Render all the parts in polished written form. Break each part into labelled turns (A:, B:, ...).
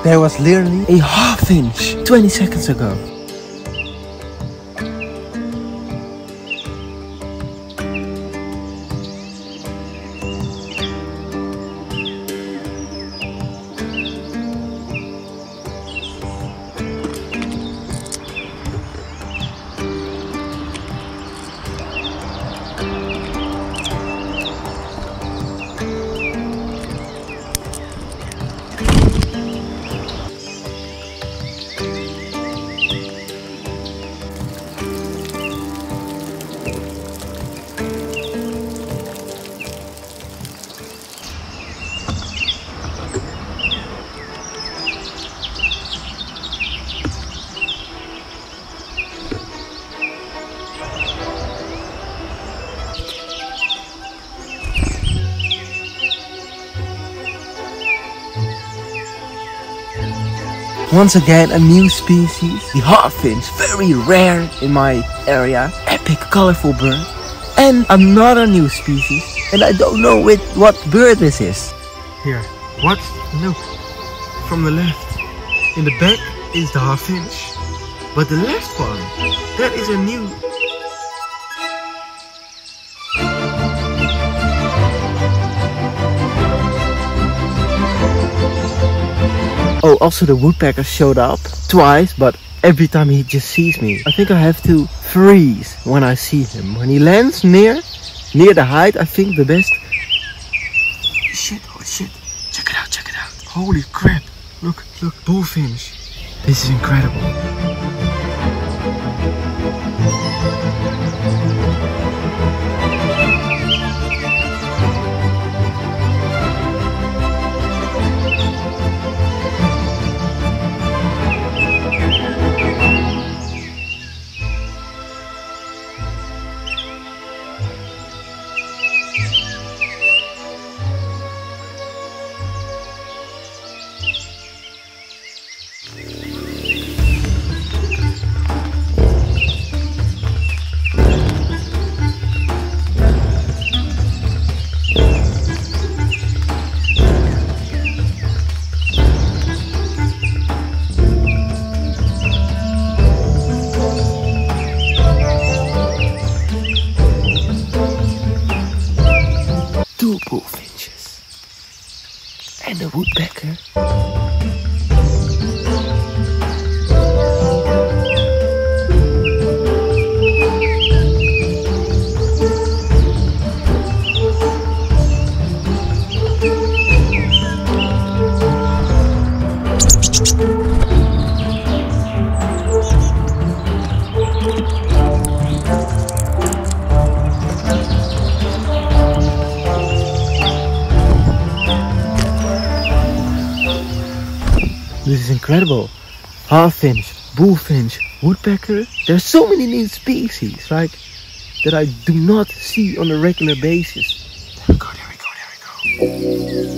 A: There was literally a Hawfinch 20 seconds ago. Once again, a new species, the Hawfinch, very rare in my area, epic colorful bird. And another new species, and I don't know what bird this is.
B: Here, what? Look, from the left, in the back is the Hawfinch, but the left one, that is a new...
A: Oh, also the woodpecker showed up twice, but every time he just sees me. I think I have to freeze when I see him. When he lands near the height, I think the best.
B: Shit, oh shit. Check it out, check it out. Holy crap. Look, Bullfinch. This is incredible.
A: Two bullfinches and a woodpecker. This is incredible. Hawfinch, bullfinch, woodpecker. There's so many new species that I do not see on a regular basis.
B: There we go, there we go, there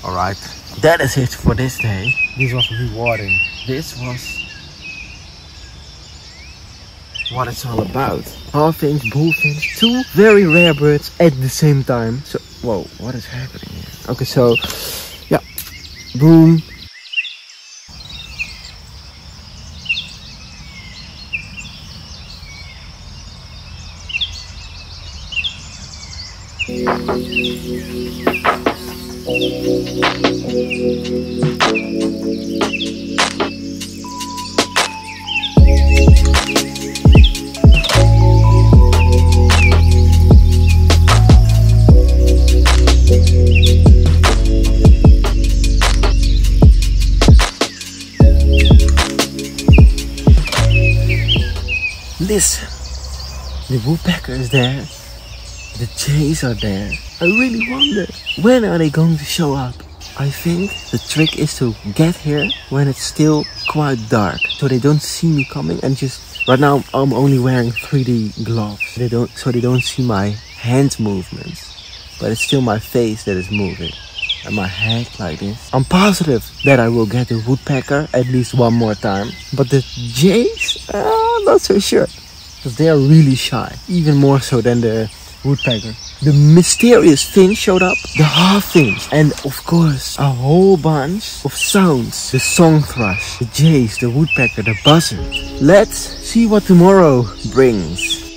A: Alright, that is it for this day. This was rewarding. This was what it's all about. Hawfinch, bullfinch, two very rare birds at the same time. So, whoa, what is happening here? Okay, so, yeah, boom. Listen, the woodpecker is there, the jays are there. I really wonder, when are they going to show up? I think the trick is to get here when it's still quite dark, so they don't see me coming. And just right now I'm only wearing 3D gloves, so they don't see my hand movements, but it's still my face that is moving and my head like this. I'm positive that I will get the woodpecker at least one more time, but the jays, I'm not so sure, because they are really shy, even more so than the woodpecker. The mysterious finch showed up, the Hawfinch, and of course a whole bunch of sounds. The song thrush, the jays, the woodpecker, the buzzard. Let's see what tomorrow brings.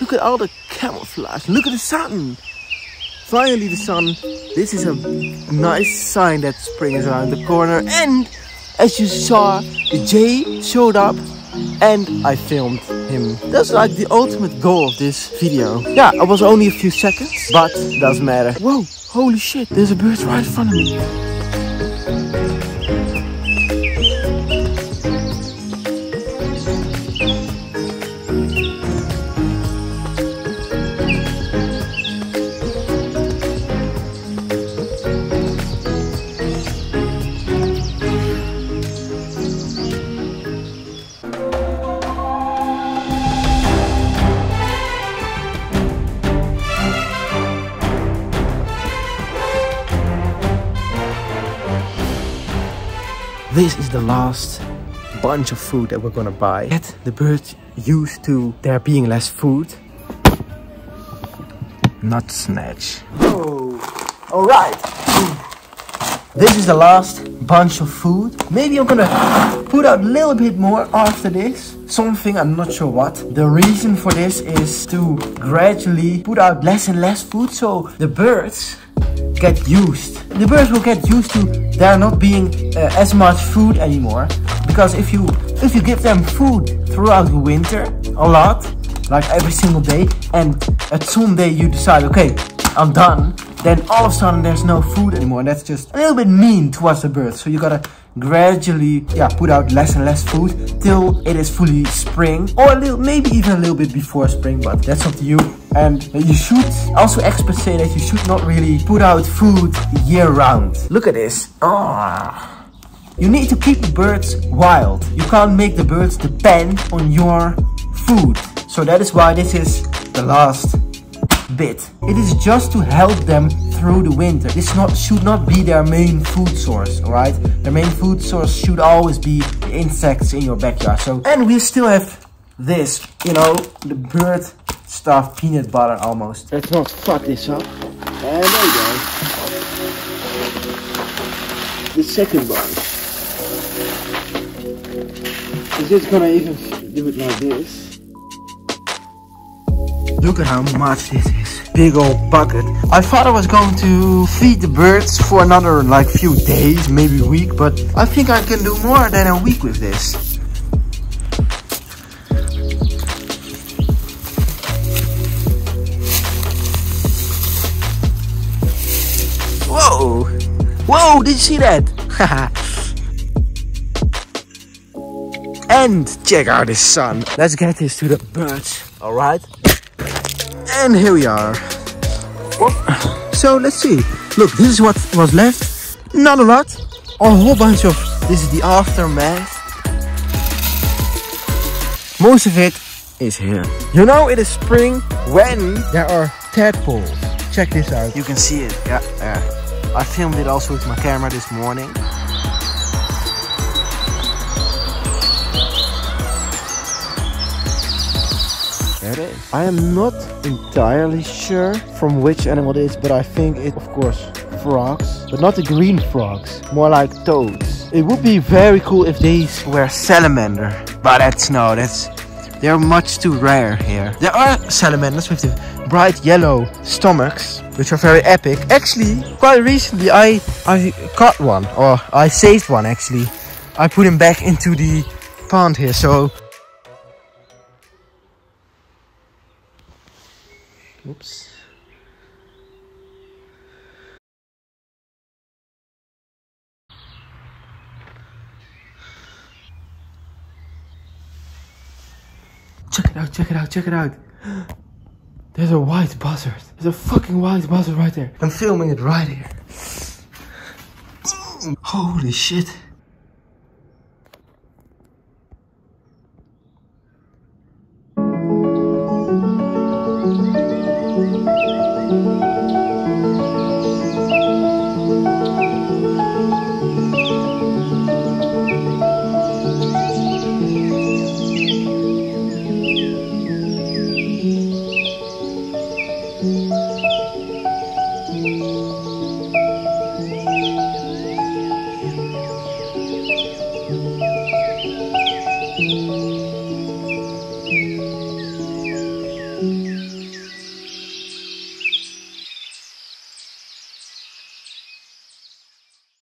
A: Look at all the camouflage. Look at the sun. Finally the sun. This is a nice sign that spring is around the corner. And as you saw, the jay showed up and I filmed him. That's like the ultimate goal of this video. Yeah, it was only a few seconds, but doesn't matter. Whoa, holy shit, there's a bird right in front of me. This is the last bunch of food that we're gonna buy. Get the birds used to there being less food. Not snatch. Oh, all right. This is the last bunch of food. Maybe I'm gonna put out a little bit more after this. Something, I'm not sure what. The reason for this is to gradually put out less and less food so the birds get used. The birds will get used to there not being as much food anymore. Because if you give them food throughout the winter, a lot, like every single day, and at some day you decide, okay, I'm done, then all of a sudden there's no food anymore, and that's just a little bit mean towards the birds. So you gotta gradually, put out less and less food till it is fully spring, or maybe even a little bit before spring, but that's up to you. And you should also experts say that you should not really put out food year round. Look at this. Oh. You need to keep the birds wild. You can't make the birds depend on your food. So that is why this is the last bit. It is just to help them through the winter. This should not be their main food source, alright? Their main food source should always be the insects in your backyard. So, and we still have this, you know, the bird stuffed peanut butter almost. Let's not fuck this up. And there you go. The second one. Is this gonna even do it like this? Look at how much this is. Big old bucket. I thought I was going to feed the birds for another like few days, maybe a week, but I think I can do more than a week with this. Whoa! Whoa, did you see that? And check out the sun. Let's get this to the birds, alright? And here we are. Whoop. So let's see. Look, this is what was left. Not a lot. A whole bunch of, this is the aftermath. Most of it is here. You know it is spring when there are tadpoles. Check this out. You can see it. Yeah. I filmed it also with my camera this morning. There it is. I am not entirely sure from which animal it is, but I think it, of course, frogs. But not the green frogs, more like toads. It would be very cool if these were salamander. But they're much too rare here. There are salamanders with the bright yellow stomachs, which are very epic. Actually, quite recently I caught one, or I saved one actually. I put him back into the pond here, so... Oops. Check it out. There's a white buzzard. There's a fucking white buzzard right there. I'm filming it right here. Holy shit.